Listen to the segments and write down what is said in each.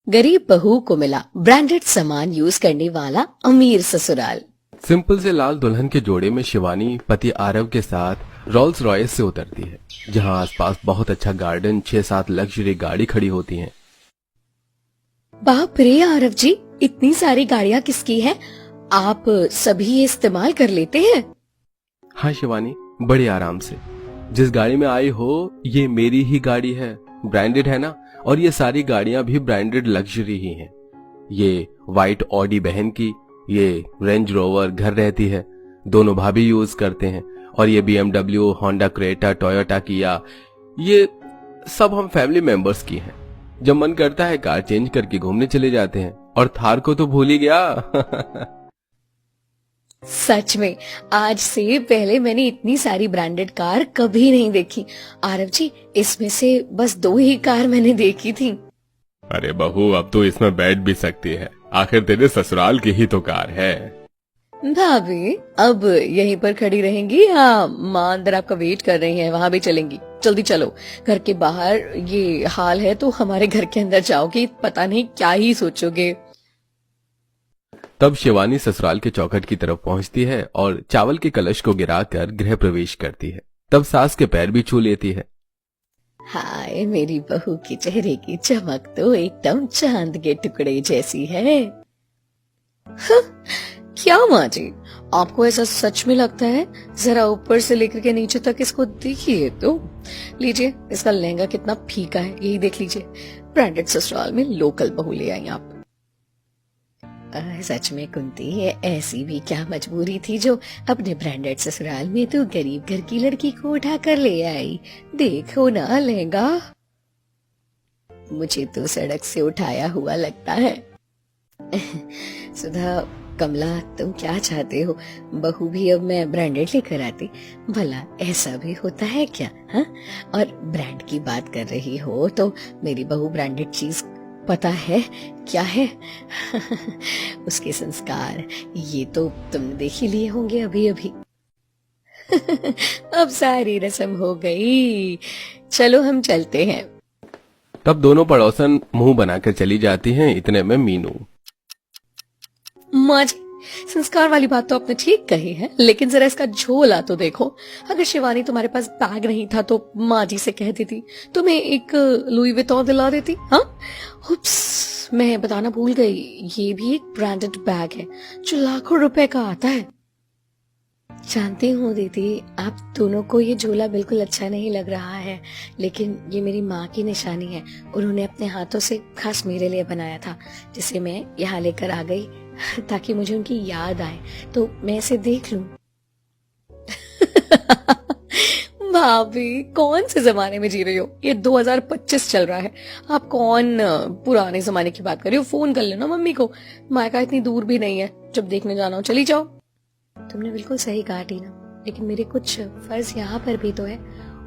गरीब बहू को मिला ब्रांडेड सामान यूज करने वाला अमीर ससुराल। सिंपल से लाल दुल्हन के जोड़े में शिवानी पति आरव के साथ रोल्स रॉयस से उतरती है, जहां आसपास बहुत अच्छा गार्डन, 6-7 लग्जरी गाड़ी खड़ी होती हैं। बाप रे आरव जी, इतनी सारी गाड़ियां किसकी हैं? आप सभी ये इस्तेमाल कर लेते हैं? हाँ शिवानी, बड़े आराम से। जिस गाड़ी में आई हो ये मेरी ही गाड़ी है, ब्रांडेड है ना। और ये सारी गाड़ियां भी ब्रांडेड लग्जरी ही हैं। ये व्हाइट ऑडी बहन की, ये रेंज रोवर घर रहती है, दोनों भाभी यूज करते हैं। और ये BMW, होंडा क्रेटा, टोयोटा, किया, ये सब हम फैमिली मेंबर्स की हैं। जब मन करता है कार चेंज करके घूमने चले जाते हैं। और थार को तो भूल ही गया। सच में आज से पहले मैंने इतनी सारी ब्रांडेड कार कभी नहीं देखी। आरव जी, इसमें से बस 2 ही कार मैंने देखी थी। अरे बहू, अब तो इसमें बैठ भी सकती है, आखिर तेरे ससुराल की ही तो कार है। भाभी, अब यहीं पर खड़ी रहेंगी या माँ अंदर आपका वेट कर रही है, वहाँ भी चलेंगी? जल्दी चलो, घर के बाहर ये हाल है तो हमारे घर के अंदर जाओगे, पता नहीं क्या ही सोचोगे। तब शिवानी ससुराल के चौखट की तरफ पहुंचती है और चावल के कलश को गिराकर गृह प्रवेश करती है। तब सास के पैर भी छू लेती है। हाय, मेरी बहू की चेहरे की चमक तो एकदम चांद के टुकड़े जैसी है। क्या माँ जी, आपको ऐसा सच में लगता है? जरा ऊपर से लेकर के नीचे तक इसको देखिए तो। लीजिए, इसका लहंगा कितना फीका है, यही देख लीजिए। ब्रांडेड ससुराल में लोकल बहू ले आई आप। सच में कुंती, ये ऐसी भी क्या मजबूरी थी जो अपने ब्रांडेड ससुराल में तो गरीब घर की लड़की को उठा कर ले आई। देखो ना लहंगा, मुझे तो सड़क से उठाया हुआ लगता है। सुधा, कमला, तुम क्या चाहते हो? बहू भी अब मैं ब्रांडेड लेकर आती? भला ऐसा भी होता है क्या? हाँ, और ब्रांड की बात कर रही हो तो मेरी बहू ब्रांडेड चीज पता है क्या है? उसके संस्कार ये तो तुमने देख ही लिए होंगे अभी अभी। अब सारी रस्म हो गई, चलो हम चलते हैं। तब दोनों पड़ोसन मुंह बनाकर चली जाती हैं। इतने में मीनू। माँ जी, संस्कार वाली बात तो आपने ठीक कही है, लेकिन जरा इसका झोला तो देखो। अगर शिवानी तुम्हारे पास बैग नहीं था तो माँ जी से कह देती, तुम्हें एक लुई विटॉन दिला देती। हाँ, उप्स, मैं बताना भूल गई, ये भी एक ब्रांडेड बैग है जो लाखों रुपए का आता है। जानती हूँ दीदी, आप दोनों को ये झोला बिल्कुल अच्छा नहीं लग रहा है, लेकिन ये मेरी माँ की निशानी है। उन्होंने अपने हाथों से खास मेरे लिए बनाया था, जिसे मैं यहाँ लेकर आ गई ताकि मुझे उनकी याद आए, तो मैं इसे देख लूं। भाभी, कौन से जमाने में जी रही हो? ये 2025 चल रहा है, आप कौन पुराने जमाने की बात कर रही हो? फोन कर लेना मम्मी को, मायका इतनी दूर भी नहीं है, जब देखने जाना हो चली जाओ। तुमने बिल्कुल सही कहा टीना, लेकिन मेरे कुछ फर्ज यहाँ पर भी तो है।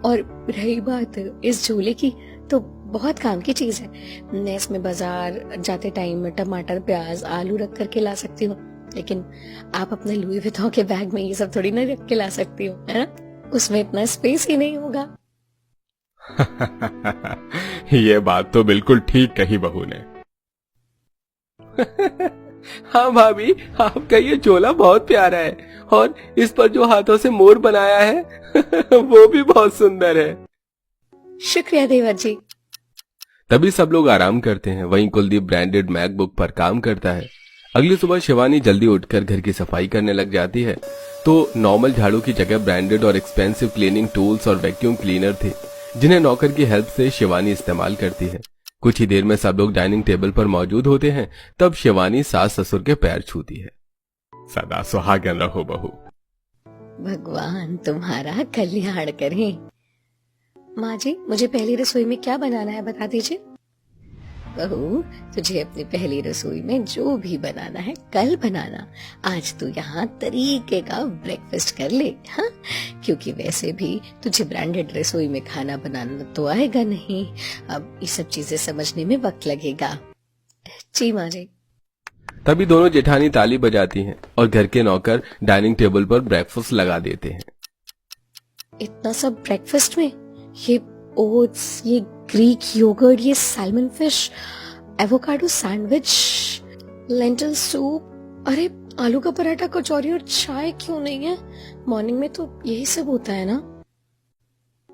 और रही बात इस झोले की, तो बहुत काम की चीज है। मैं इसमें बाजार जाते टाइम टमाटर, प्याज, आलू रख करके ला सकती हूँ, लेकिन आप अपने लुई विटॉन के बैग में ये सब थोड़ी ना रख के ला सकती हो, है ना? उसमें इतना स्पेस ही नहीं होगा। ये बात तो बिल्कुल ठीक कही बहू ने। हाँ भाभी, आपका ये झोला बहुत प्यारा है, और इस पर जो हाथों से मोर बनाया है वो भी बहुत सुंदर है। शुक्रिया देवर जी। तभी सब लोग आराम करते हैं। वहीं कुलदीप ब्रांडेड मैकबुक पर काम करता है। अगली सुबह शिवानी जल्दी उठकर घर की सफाई करने लग जाती है, तो नॉर्मल झाड़ू की जगह ब्रांडेड और एक्सपेंसिव क्लीनिंग टूल्स और वैक्यूम क्लीनर थे, जिन्हें नौकर की हेल्प से शिवानी इस्तेमाल करती है। कुछ ही देर में सब लोग डाइनिंग टेबल पर मौजूद होते हैं। तब शिवानी सास ससुर के पैर छूती है। सदा सुहागन रहो बहू। भगवान तुम्हारा कल्याण करे। माँ जी, मुझे पहली रसोई में क्या बनाना है बता दीजिए। बहू, तुझे अपनी पहली रसोई में जो भी बनाना है कल बनाना। आज तू यहाँ तरीके का ब्रेकफास्ट कर ले, हाँ? क्योंकि वैसे भी तुझे ब्रांडेड रसोई में खाना बनाना तो आएगा नहीं। अब ये सब चीजें समझने में वक्त लगेगा। जी माँ जी। तभी दोनों जेठानी ताली बजाती हैं और घर के नौकर डाइनिंग टेबल पर ब्रेकफास्ट लगा देते हैं। इतना सब ब्रेकफास्ट में, ये ओट्स, ये ग्रीक योगर्ट, ये salmon fish, avocado sandwich, lentil soup, अरे आलू का पराठा, कचौरी और चाय क्यों नहीं है? मॉर्निंग में तो यही सब होता है ना।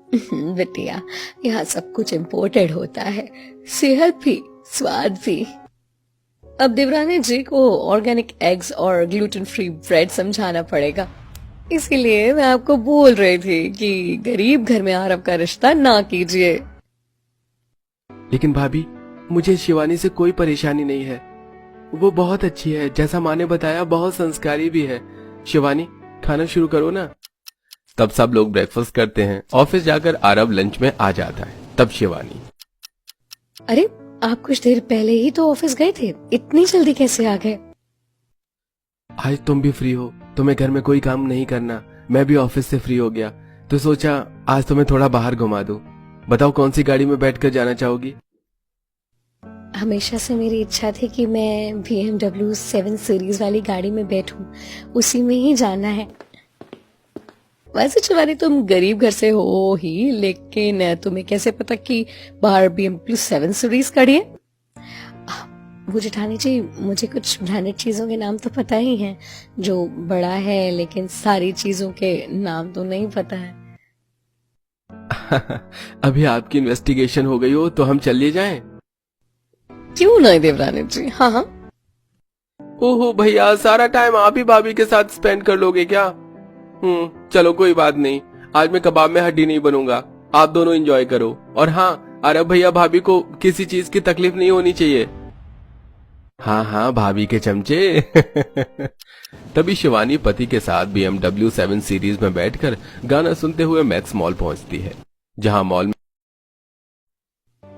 बिटिया, यहाँ सब कुछ इम्पोर्टेड होता है, सेहत भी स्वाद भी। अब देवरानी जी को ऑर्गेनिक एग्स और ग्लूटेन फ्री ब्रेड समझाना पड़ेगा, इसीलिए मैं आपको बोल रही थी कि गरीब घर में आरब का रिश्ता ना कीजिए। लेकिन भाभी, मुझे शिवानी से कोई परेशानी नहीं है। वो बहुत अच्छी है, जैसा माँ ने बताया बहुत संस्कारी भी है। शिवानी, खाना शुरू करो ना। तब सब लोग ब्रेकफास्ट करते हैं। ऑफिस जाकर आरब लंच में आ जाता है। तब शिवानी, अरे आप कुछ देर पहले ही तो ऑफिस गए थे, इतनी जल्दी कैसे आ गए? आज तुम भी फ्री हो, तुम्हें घर में कोई काम नहीं करना, मैं भी ऑफिस से फ्री हो गया, तो सोचा आज तुम्हें थोड़ा बाहर घुमा दूं। बताओ कौन सी गाड़ी में बैठकर जाना चाहोगी? हमेशा से मेरी इच्छा थी कि मैं BMW 7 सीरीज वाली गाड़ी में बैठूं, उसी में ही जाना है। वैसे शिवानी, तुम गरीब घर से हो ही, लेकिन तुम्हें कैसे पता कि बाहर BMW 7 सीरीज गाड़ी है? वो जेठानी जी, मुझे कुछ ब्रांडेड चीजों के नाम तो पता ही हैं, जो बड़ा है, लेकिन सारी चीजों के नाम तो नहीं पता है। अभी आपकी इन्वेस्टिगेशन हो गई हो तो हम चलिए जाएं? क्यों नहीं देवरानी जी, हाँ हाँ। ओहो भैया, सारा टाइम आप ही भाभी के साथ स्पेंड कर लोगे क्या? चलो कोई बात नहीं, आज मैं कबाब में हड्डी नहीं बनूंगा, आप दोनों एंजॉय करो। और हाँ, अरब भैया भाभी को किसी चीज की तकलीफ नहीं होनी चाहिए। हाँ हाँ भाभी के चमचे। तभी शिवानी पति के साथ BMW 7 सीरीज में बैठकर गाना सुनते हुए मैक्स मॉल पहुंचती है, जहां मॉल में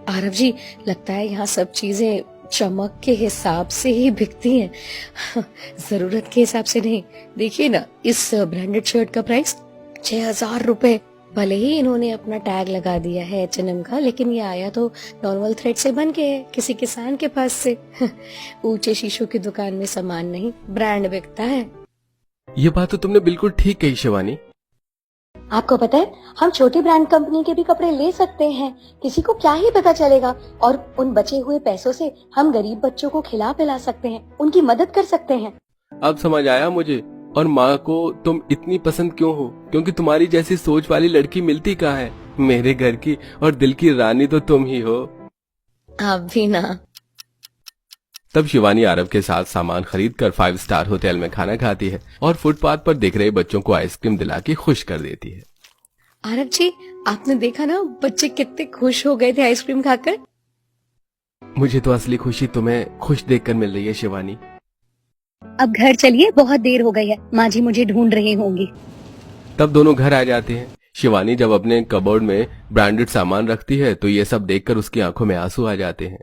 आरव जी, लगता है यहाँ सब चीजें चमक के हिसाब से ही बिकती हैं, जरूरत के हिसाब से नहीं। देखिए ना, इस ब्रांडेड शर्ट का प्राइस 6,000 रुपए। भले ही इन्होंने अपना टैग लगा दिया है H&M का, लेकिन ये आया तो नॉर्मल थ्रेड से बन के है, किसी किसान के पास से। ऊंचे शीशों की दुकान में सामान नहीं, ब्रांड बिकता है। ये बात तो तुमने बिल्कुल ठीक कही शिवानी। आपको पता है, हम छोटी ब्रांड कंपनी के भी कपड़े ले सकते हैं, किसी को क्या ही पता चलेगा। और उन बचे हुए पैसों से हम गरीब बच्चों को खिला पिला सकते हैं, उनकी मदद कर सकते हैं। अब समझ आया मुझे। और माँ को तुम इतनी पसंद क्यों हो? क्योंकि तुम्हारी जैसी सोच वाली लड़की मिलती कहाँ है। मेरे घर की और दिल की रानी तो तुम ही हो। आप भी ना। तब शिवानी आरव के साथ सामान खरीद कर 5 स्टार होटल में खाना खाती है और फुटपाथ पर दिख रहे बच्चों को आइसक्रीम दिला के खुश कर देती है। आरव जी, आपने देखा ना, बच्चे कितने खुश हो गए थे आइसक्रीम खाकर। मुझे तो असली खुशी तुम्हें खुश देखकर मिल रही है शिवानी। अब घर चलिए, बहुत देर हो गई है, माँ जी मुझे ढूंढ रही होंगी। तब दोनों घर आ जाते हैं। शिवानी जब अपने कबोर्ड में ब्रांडेड सामान रखती है तो ये सब देखकर उसकी आंखों में आंसू आ जाते हैं।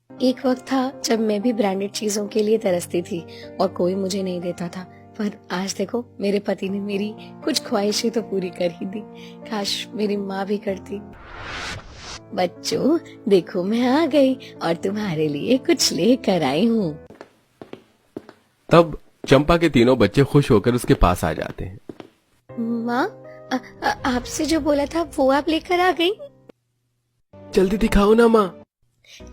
एक वक्त था जब मैं भी ब्रांडेड चीजों के लिए तरसती थी और कोई मुझे नहीं देता था, पर आज देखो, मेरे पति ने मेरी कुछ ख्वाहिशें तो पूरी कर ही दी। काश मेरी माँ भी करती। बच्चों देखो, मैं आ गई और तुम्हारे लिए कुछ लेकर आई हूँ। तब चंपा के तीनों बच्चे खुश होकर उसके पास आ जाते हैं। माँ, आपसे जो बोला था वो आप लेकर आ गई? जल्दी दिखाओ ना माँ।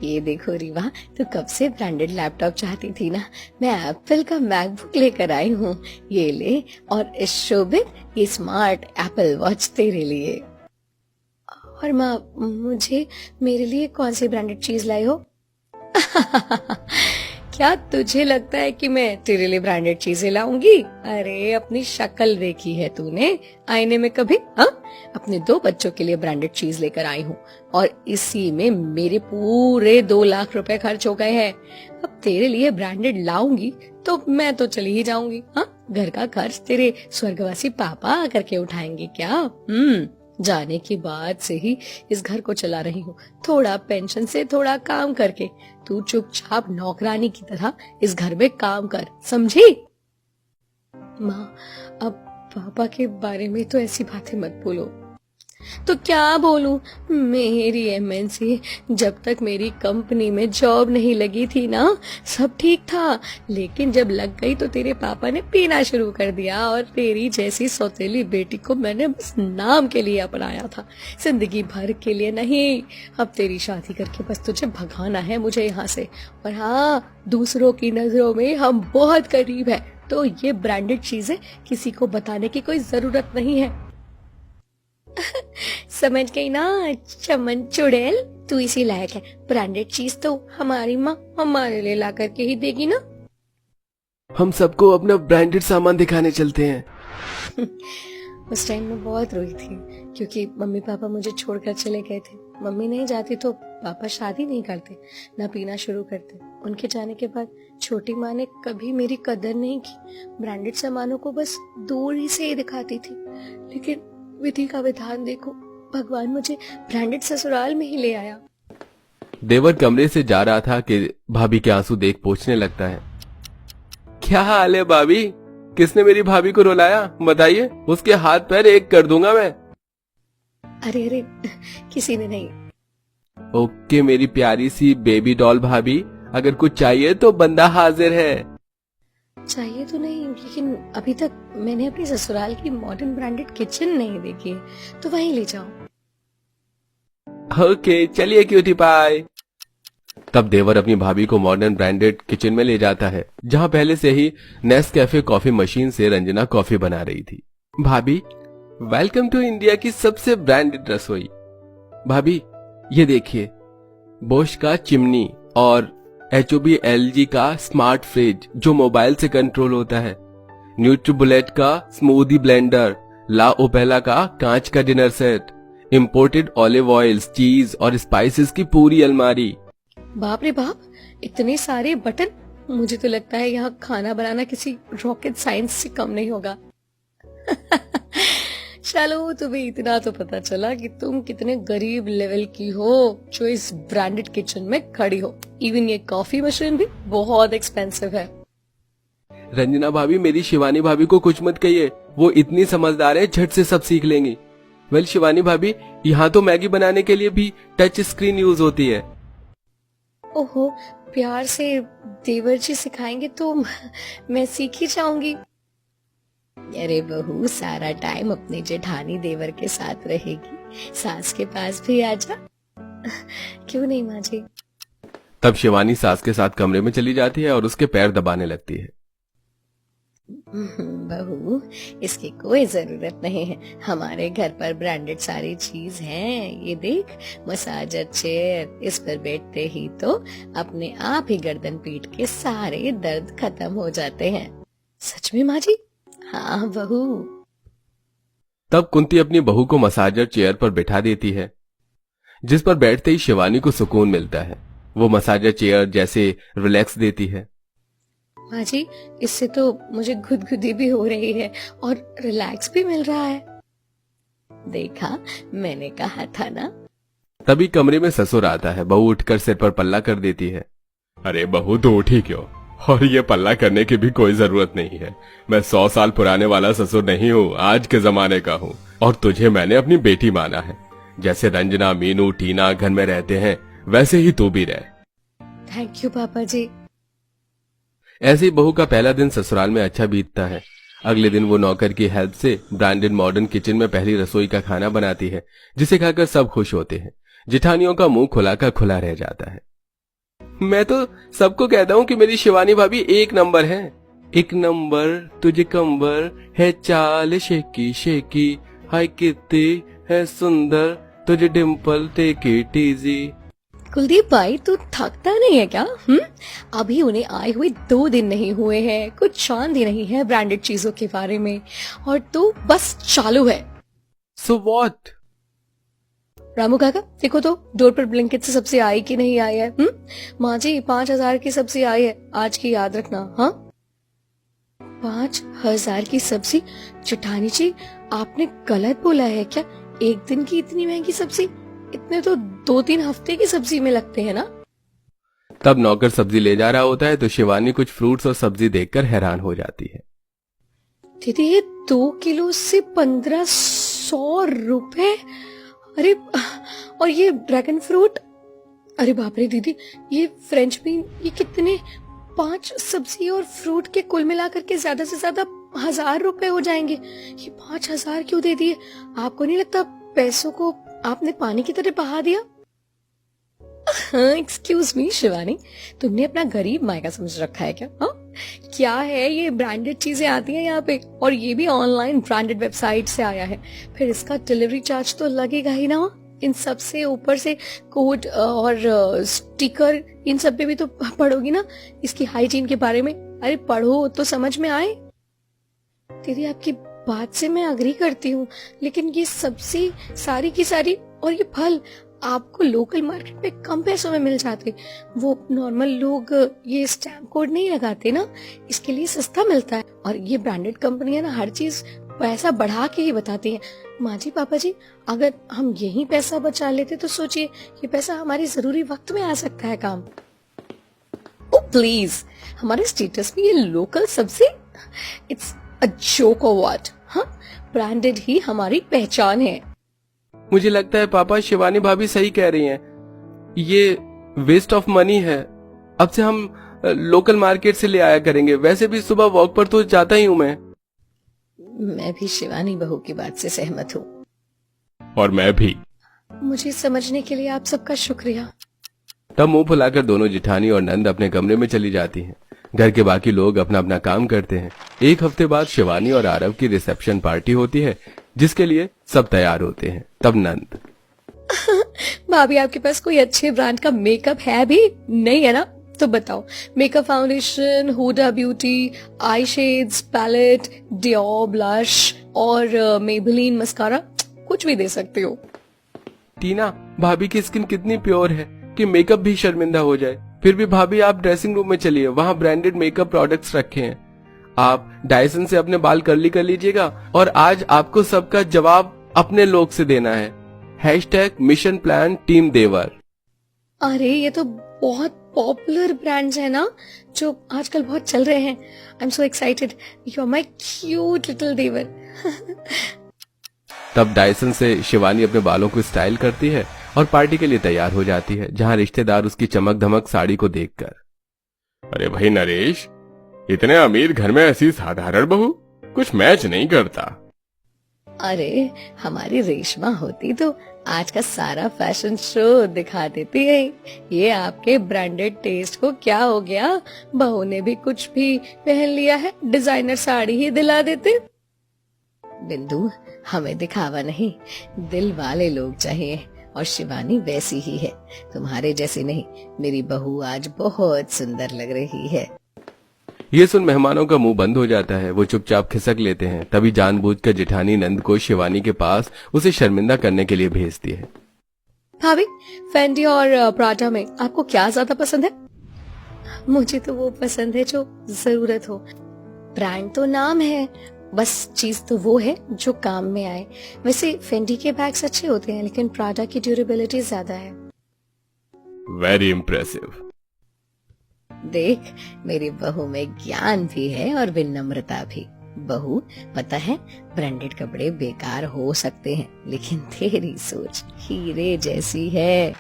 ये देखो रीवा, तू कब से ब्रांडेड लैपटॉप चाहती थी ना, मैं एप्पल का मैकबुक लेकर आई हूँ। ये ले, और इस शोभित ये स्मार्ट एप्पल वॉच तेरे लिए। और माँ, मुझे मेरे लिए कौन सी ब्रांडेड चीज लाई हो? क्या तुझे लगता है कि मैं तेरे लिए ब्रांडेड चीजें लाऊंगी? अरे अपनी शक्ल देखी है तूने आईने में कभी? हाँ, अपने 2 बच्चों के लिए ब्रांडेड चीज लेकर आई हूँ और इसी में मेरे पूरे 2 लाख रुपए खर्च हो गए हैं। अब तेरे लिए ब्रांडेड लाऊंगी तो मैं तो चली ही जाऊंगी। हाँ, घर का खर्च तेरे स्वर्गवासी पापा आकर के उठाएंगे क्या? जाने के बाद से ही इस घर को चला रही हूँ, थोड़ा पेंशन से, थोड़ा काम करके। तू चुपचाप नौकरानी की तरह इस घर में काम कर, समझी? माँ, अब पापा के बारे में तो ऐसी बातें मत बोलो। तो क्या बोलूं, मेरी एमएनसी, जब तक मेरी कंपनी में जॉब नहीं लगी थी ना सब ठीक था, लेकिन जब लग गई तो तेरे पापा ने पीना शुरू कर दिया और तेरी जैसी सौतेली बेटी को मैंने बस नाम के लिए अपनाया था, जिंदगी भर के लिए नहीं। अब तेरी शादी करके बस तुझे भगाना है मुझे यहाँ से। और हाँ, दूसरों की नजरों में हम बहुत करीब है, तो ये ब्रांडेड चीजें किसी को बताने की कोई जरूरत नहीं है। समझ गई ना चमन चुड़ैल, तू इसी लायक है। ब्रांडेड चीज तो हमारी माँ हमारे लिए ला करके ही देगी ना। हम सबको अपना ब्रांडेड सामान दिखाने चलते हैं। उस टाइम में बहुत रोई थी क्योंकि मम्मी पापा मुझे छोड़कर चले गए थे। मम्मी नहीं जाती तो पापा शादी नहीं करते, ना पीना शुरू करते। उनके जाने के बाद छोटी माँ ने कभी मेरी कदर नहीं की, ब्रांडेड सामानों को बस दूर ही से ही दिखाती थी। लेकिन विधि का विधान देखो, भगवान मुझे ब्रांडेड ससुराल में ही ले आया। देवर कमरे से जा रहा था कि भाभी के आंसू देख पूछने लगता है, क्या हाल है भाभी? किसने मेरी भाभी को रुलाया बताइए, उसके हाथ पैर एक कर दूंगा मैं। अरे अरे, किसी ने नहीं। ओके मेरी प्यारी सी बेबी डॉल भाभी, अगर कुछ चाहिए तो बंदा हाजिर है। चाहिए तो नहीं, लेकिन अभी तक मैंने अपने ससुराल की मॉडर्न ब्रांडेड किचन नहीं देखी है, तो वहीं ले जाओ। ओके चलिए क्यूटी पाई। तब देवर अपनी भाभी को मॉडर्न ब्रांडेड किचन में ले जाता है, जहां पहले से ही नेस्कैफे कॉफी मशीन से रंजना कॉफी बना रही थी। भाभी, वेलकम टू इंडिया की सबसे ब्रांडेड रसोई। भाभी ये देखिए, बोश का चिमनी और HOB LG का स्मार्ट फ्रिज जो मोबाइल से कंट्रोल होता है, न्यूट्रीबुलेट का स्मूदी ब्लेंडर, ला ओपेला का कांच का dinner set, imported olive oils, चीज और स्पाइसेस की पूरी अलमारी। बाप रे बाप, इतने सारे बटन! मुझे तो लगता है यहाँ खाना बनाना किसी रॉकेट साइंस से कम नहीं होगा। चलो, तुम्हें इतना तो पता चला कि तुम कितने गरीब लेवल की हो जो इस ब्रांडेड किचन में खड़ी हो। इवन ये कॉफी मशीन भी बहुत एक्सपेंसिव है। रंजना भाभी, मेरी शिवानी भाभी को कुछ मत कहिए, वो इतनी समझदार है, झट से सब सीख लेंगी। वेल शिवानी भाभी, यहाँ तो मैगी बनाने के लिए भी टच स्क्रीन यूज होती है। ओहो, प्यार से देवर जी सिखाएंगे तो मैं सीख ही जाऊंगी। अरे बहू, सारा टाइम अपने जेठानी देवर के साथ रहेगी, सास के पास भी आजा। क्यों नहीं माँ जी? तब शिवानी सास के साथ कमरे में चली जाती है और उसके पैर दबाने लगती है। बहू, इसकी कोई जरूरत नहीं है, हमारे घर पर ब्रांडेड सारी चीज है। ये देख, मसाजर चेयर, इस पर बैठते ही तो अपने आप ही गर्दन पीट के सारे दर्द खत्म हो जाते हैं। सच में माँ जी? हाँ बहू। तब कुंती अपनी बहू को मसाजर चेयर पर बिठा देती है, जिस पर बैठते ही शिवानी को सुकून मिलता है। वो मसाजर चेयर जैसे रिलैक्स देती है। माँ जी, इससे तो मुझे गुदगुदी भी हो रही है और रिलैक्स भी मिल रहा है। देखा, मैंने कहा था ना। तभी कमरे में ससुर आता है। बहू उठकर सिर पर पल्ला कर देती है। अरे बहू, तो उठी क्यों? और ये पल्ला करने की भी कोई जरूरत नहीं है। मैं 100 साल पुराने वाला ससुर नहीं हूँ, आज के जमाने का हूँ। और तुझे मैंने अपनी बेटी माना है। जैसे रंजना, मीनू, टीना घर में रहते हैं, वैसे ही तू भी रह। थैंक यू पापा जी। ऐसे ही बहू का पहला दिन ससुराल में अच्छा बीतता है। अगले दिन वो नौकर की हेल्प से ब्रांडेड मॉडर्न किचन में पहली रसोई का खाना बनाती है, जिसे खाकर सब खुश होते हैं। जिठानियों का मुंह खुला का खुला रह जाता है। मैं तो सबको कहता हूँ कि मेरी शिवानी भाभी एक नंबर है। एक नंबर तुझे कंबर है, चाल शेकी शेकी, हाय कितनी है सुंदर तुझे dimple, take it easy. Kuldeep भाई, तू थकता नहीं है क्या? अभी उन्हें आए हुए 2 दिन नहीं हुए हैं, कुछ शान ही नहीं है ब्रांडेड चीजों के बारे में, और तू बस चालू है। So what? रामू काका, देखो तो डोर पर ब्लिंकिट से सब्जी आई कि नहीं आई है। माँ जी, 5000 की सब्जी आई है, आज की याद रखना। हाँ, 5000 की सब्जी? जेठानी जी, आपने गलत बोला है क्या? एक दिन की इतनी महंगी सब्जी? इतने तो 2-3 हफ्ते की सब्जी में लगते हैं ना। तब नौकर सब्जी ले जा रहा होता है तो शिवानी कुछ फ्रूट्स और सब्जी देखकर हैरान हो जाती है। दीदी, ये 2 किलो से 1500 100 रुपए? अरे, और ये ड्रैगन फ्रूट, अरे बाप रे दीदी, ये फ्रेंच बीन, ये कितने? 5 सब्जी और फ्रूट के कुल मिलाकर के ज्यादा से ज्यादा 1000 रुपए हो जाएंगे। ये 5000 क्यों दे दिए? आपको नहीं लगता पैसों को आपने पानी की तरह बहा दिया? एक्सक्यूज मी शिवानी, तुमने अपना गरीब मायका समझ रखा है क्या? हाँ, क्या है ये ब्रांडेड चीजें आती हैं यहाँ पे, और ये भी ऑनलाइन ब्रांडेड वेबसाइट से आया है, फिर इसका डिलीवरी चार्ज तो लगेगा ही ना। इन सब से ऊपर से कोड और स्टिकर, इन सब पे भी तो पढ़ोगी ना इसकी हाइजीन के बारे में। अरे पढ़ो तो समझ में आए। दीदी आपकी बात से मैं अग्री करती हूँ, लेकिन ये सब्जी सारी की सारी और ये फल आपको लोकल मार्केट में कम पैसों में मिल जाते। वो नॉर्मल लोग ये स्टैम्प कोड नहीं लगाते ना, इसके लिए सस्ता मिलता है। और ये ब्रांडेड कंपनियां ना हर चीज पैसा बढ़ा के ही बताती हैं। माँ जी, पापा जी, अगर हम यही पैसा बचा लेते तो सोचिए ये पैसा हमारे जरूरी वक्त में आ सकता है काम। ओ प्लीज, हमारे स्टेटस में ये लोकल सब्जी, इट्स अ जोक और व्हाट? हाँ, ब्रांडेड ही हमारी पहचान है। मुझे लगता है पापा शिवानी भाभी सही कह रही हैं। ये वेस्ट ऑफ मनी है। अब से हम लोकल मार्केट से ले आया करेंगे। वैसे भी सुबह वॉक पर तो जाता ही हूँ मैं भी शिवानी बहू की बात से सहमत हूँ। और मैं भी। मुझे समझने के लिए आप सबका शुक्रिया। तब मुंह फुलाकर दोनों जिठानी और नंद अपने कमरे में चली जाती हैं। घर के बाकी लोग अपना अपना काम करते हैं। एक हफ्ते बाद शिवानी और आरव की रिसेप्शन पार्टी होती है, जिसके लिए सब तैयार होते हैं। तब नंद, भाभी आपके पास कोई अच्छे ब्रांड का मेकअप है भी? नहीं है ना? तो बताओ, मेकअप फाउंडेशन, हुडा ब्यूटी, आई शेड्स, पैलेट, डियोर ब्लश और मेबेलिन मस्कारा, कुछ भी दे सकते हो। टीना, भाभी की स्किन कितनी प्योर है कि मेकअप भी शर्मिंदा हो जाए। फिर भी भाभी आप ड्रेसिंग रूम में चलिए, वहाँ ब्रांडेड मेकअप प्रोडक्ट्स रखे हैं। आप डायसन से अपने बाल कर्ली कर लीजिएगा। और आज आपको सबका जवाब अपने लोग से देना है। #मिशन प्लान टीम देवर। अरे ये तो बहुत पॉपुलर ब्रांड्स है ना, जो आजकल बहुत चल रहे हैं। I am so excited, you are my cute little देवर। तब डायसन से शिवानी अपने बालों को स्टाइल करती है और पार्टी के लिए तैयार हो जाती है, जहां रिश्तेदार उसकी चमक धमक साड़ी को देखकर, अरे भाई नरेश, इतने अमीर घर में ऐसी साधारण बहू कुछ मैच नहीं करता। अरे हमारी रेशमा होती तो आज का सारा फैशन शो दिखा देती है। ये आपके ब्रांडेड टेस्ट को क्या हो गया? बहू ने भी कुछ भी पहन लिया है, डिजाइनर साड़ी ही दिला देते। बिंदु, हमें दिखावा नहीं, दिल वाले लोग चाहिए, और शिवानी वैसी ही है, तुम्हारे जैसी नहीं। मेरी बहू आज बहुत सुंदर लग रही है। ये सुन मेहमानों का मुंह बंद हो जाता है। वो चुपचाप खिसक लेते हैं। तभी जानबूझकर जेठानी नंद को शिवानी के पास उसे शर्मिंदा करने के लिए भेजती है। भाभी, फेंडी और प्राडा में आपको क्या ज्यादा पसंद है? मुझे तो वो पसंद है जो जरूरत हो। ब्रांड तो नाम है, बस चीज तो वो है जो काम में आए। वैसे फेंडी के बैग्स अच्छे होते हैं, लेकिन प्राडा की ड्यूरेबिलिटी ज्यादा है। Very impressive. देख, मेरी बहू में ज्ञान भी है और विनम्रता भी। बहू, पता है ब्रांडेड कपड़े बेकार हो सकते हैं, लेकिन तेरी सोच हीरे जैसी है।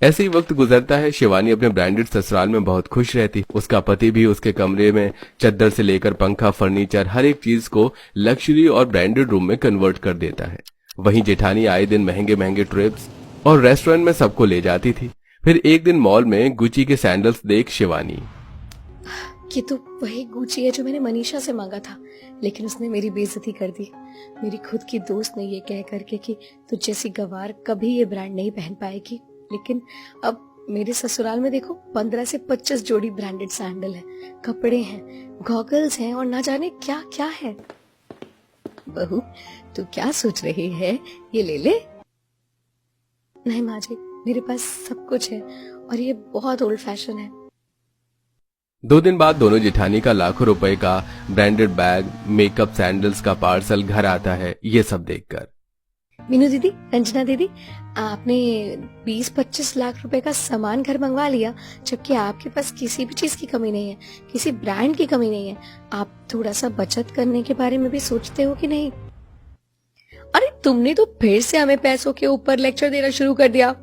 ऐसे ही वक्त गुजरता है। शिवानी अपने ब्रांडेड ससुराल में बहुत खुश रहती। उसका पति भी उसके कमरे में चद्दर से लेकर पंखा, फर्नीचर, हर एक चीज को लग्जरी और ब्रांडेड रूम में कन्वर्ट कर देता है। वहीं जेठानी आए दिन महंगे महंगे ट्रिप्स और रेस्टोरेंट में सबको ले जाती थी। फिर एक दिन मॉल में गुची के सैंडल्स देख शिवानी, ये तो वही गुची है जो मैंने मनीषा से मांगा था, लेकिन उसने मेरी बेइज्जती कर दी। मेरी खुद की दोस्त ने ये कह करके कि तुझ जैसी गवार कभी ये ब्रांड नहीं पहन पाएगी। लेकिन अब मेरे ससुराल में देखो, 15 से 25 जोड़ी ब्रांडेड सैंडल है, कपड़े हैं, गॉगल्स हैं, और ना जाने क्या क्या है। बहू, तू क्या सोच रही है? ये ले ले। नहीं माँ जी, मेरे पास सब कुछ है, और ये बहुत ओल्ड फैशन है। 2 दिन बाद दोनों जेठानी का लाखों रुपए का ब्रांडेड बैग, मेकअप, सैंडल्स का पार्सल घर आता है। ये सब देखकर मीनू दीदी, रंजना दीदी, आपने 20-25 लाख रुपए का सामान घर मंगवा लिया, जबकि आपके पास किसी भी चीज की कमी नहीं है, किसी ब्रांड की कमी नहीं है। आप थोड़ा सा बचत करने के बारे में भी सोचते हो कि नहीं? अरे तुमने तो फिर से हमें पैसों के ऊपर लेक्चर देना शुरू कर दिया।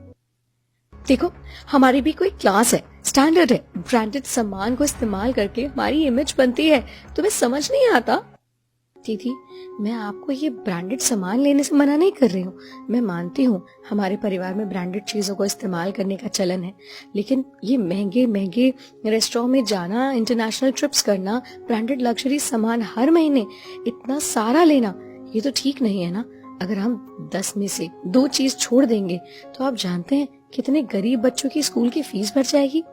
देखो, हमारी भी कोई क्लास है, स्टैंडर्ड है। ब्रांडेड सामान को इस्तेमाल करके हमारी इमेज बनती है। तुम्हें समझ नहीं आता? दीदी, मैं आपको ये ब्रांडेड सामान लेने से मना नहीं कर रही हूँ। मैं मानती हूँ हमारे परिवार में ब्रांडेड चीजों को इस्तेमाल करने का चलन है, लेकिन ये महंगे महंगे रेस्टोरेंट में जाना, इंटरनेशनल ट्रिप्स करना, ब्रांडेड लग्जरी सामान हर महीने इतना सारा लेना, ये तो ठीक नहीं है ना। अगर हम 10 में से 2 चीज छोड़ देंगे तो आप जानते हैं कितने गरीब बच्चों की स्कूल की फीस भर जाएगी।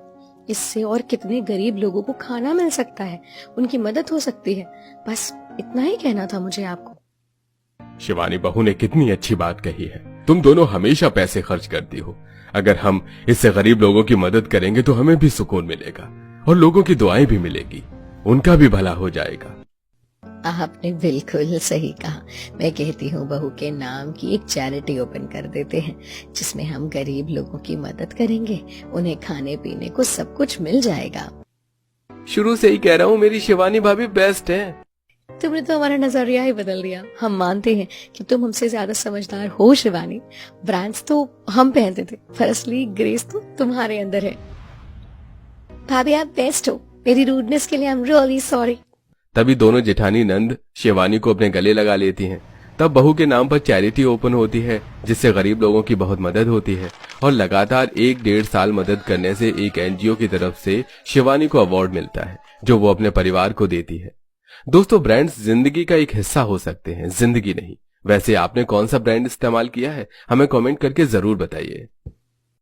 इससे और कितने गरीब लोगों को खाना मिल सकता है, उनकी मदद हो सकती है। बस इतना ही कहना था मुझे आपको। शिवानी बहू ने कितनी अच्छी बात कही है। तुम दोनों हमेशा पैसे खर्च करती हो। अगर हम इससे गरीब लोगों की मदद करेंगे तो हमें भी सुकून मिलेगा और लोगों की दुआएं भी मिलेगी, उनका भी भला हो जाएगा। आपने बिल्कुल सही कहा। मैं कहती हूँ बहू के नाम की एक चैरिटी ओपन कर देते हैं, जिसमें हम गरीब लोगों की मदद करेंगे, उन्हें खाने पीने को सब कुछ मिल जाएगा। शुरू से ही कह रहा हूँ, मेरी शिवानी भाभी बेस्ट है। तुमने तो हमारा नजरिया ही बदल दिया। हम मानते हैं कि तुम हमसे ज्यादा समझदार हो शिवानी। ब्रांड्स तो हम पहनते थे, पर असली ग्रेस तो तुम्हारे अंदर है। भाभी आप बेस्ट हो। मेरी रूडनेस के लिए आई एम रियली सॉरी। तभी दोनों जेठानी नंद शिवानी को अपने गले लगा लेती हैं। तब बहू के नाम पर चैरिटी ओपन होती है, जिससे गरीब लोगों की बहुत मदद होती है और लगातार 1-1.5 साल मदद करने से एक एनजीओ की तरफ से शिवानी को अवार्ड मिलता है, जो वो अपने परिवार को देती है। दोस्तों, ब्रांड्स जिंदगी का एक हिस्सा हो सकते हैं, जिंदगी नहीं। वैसे आपने कौन सा ब्रांड इस्तेमाल किया है? हमें कमेंट करके जरूर बताइए।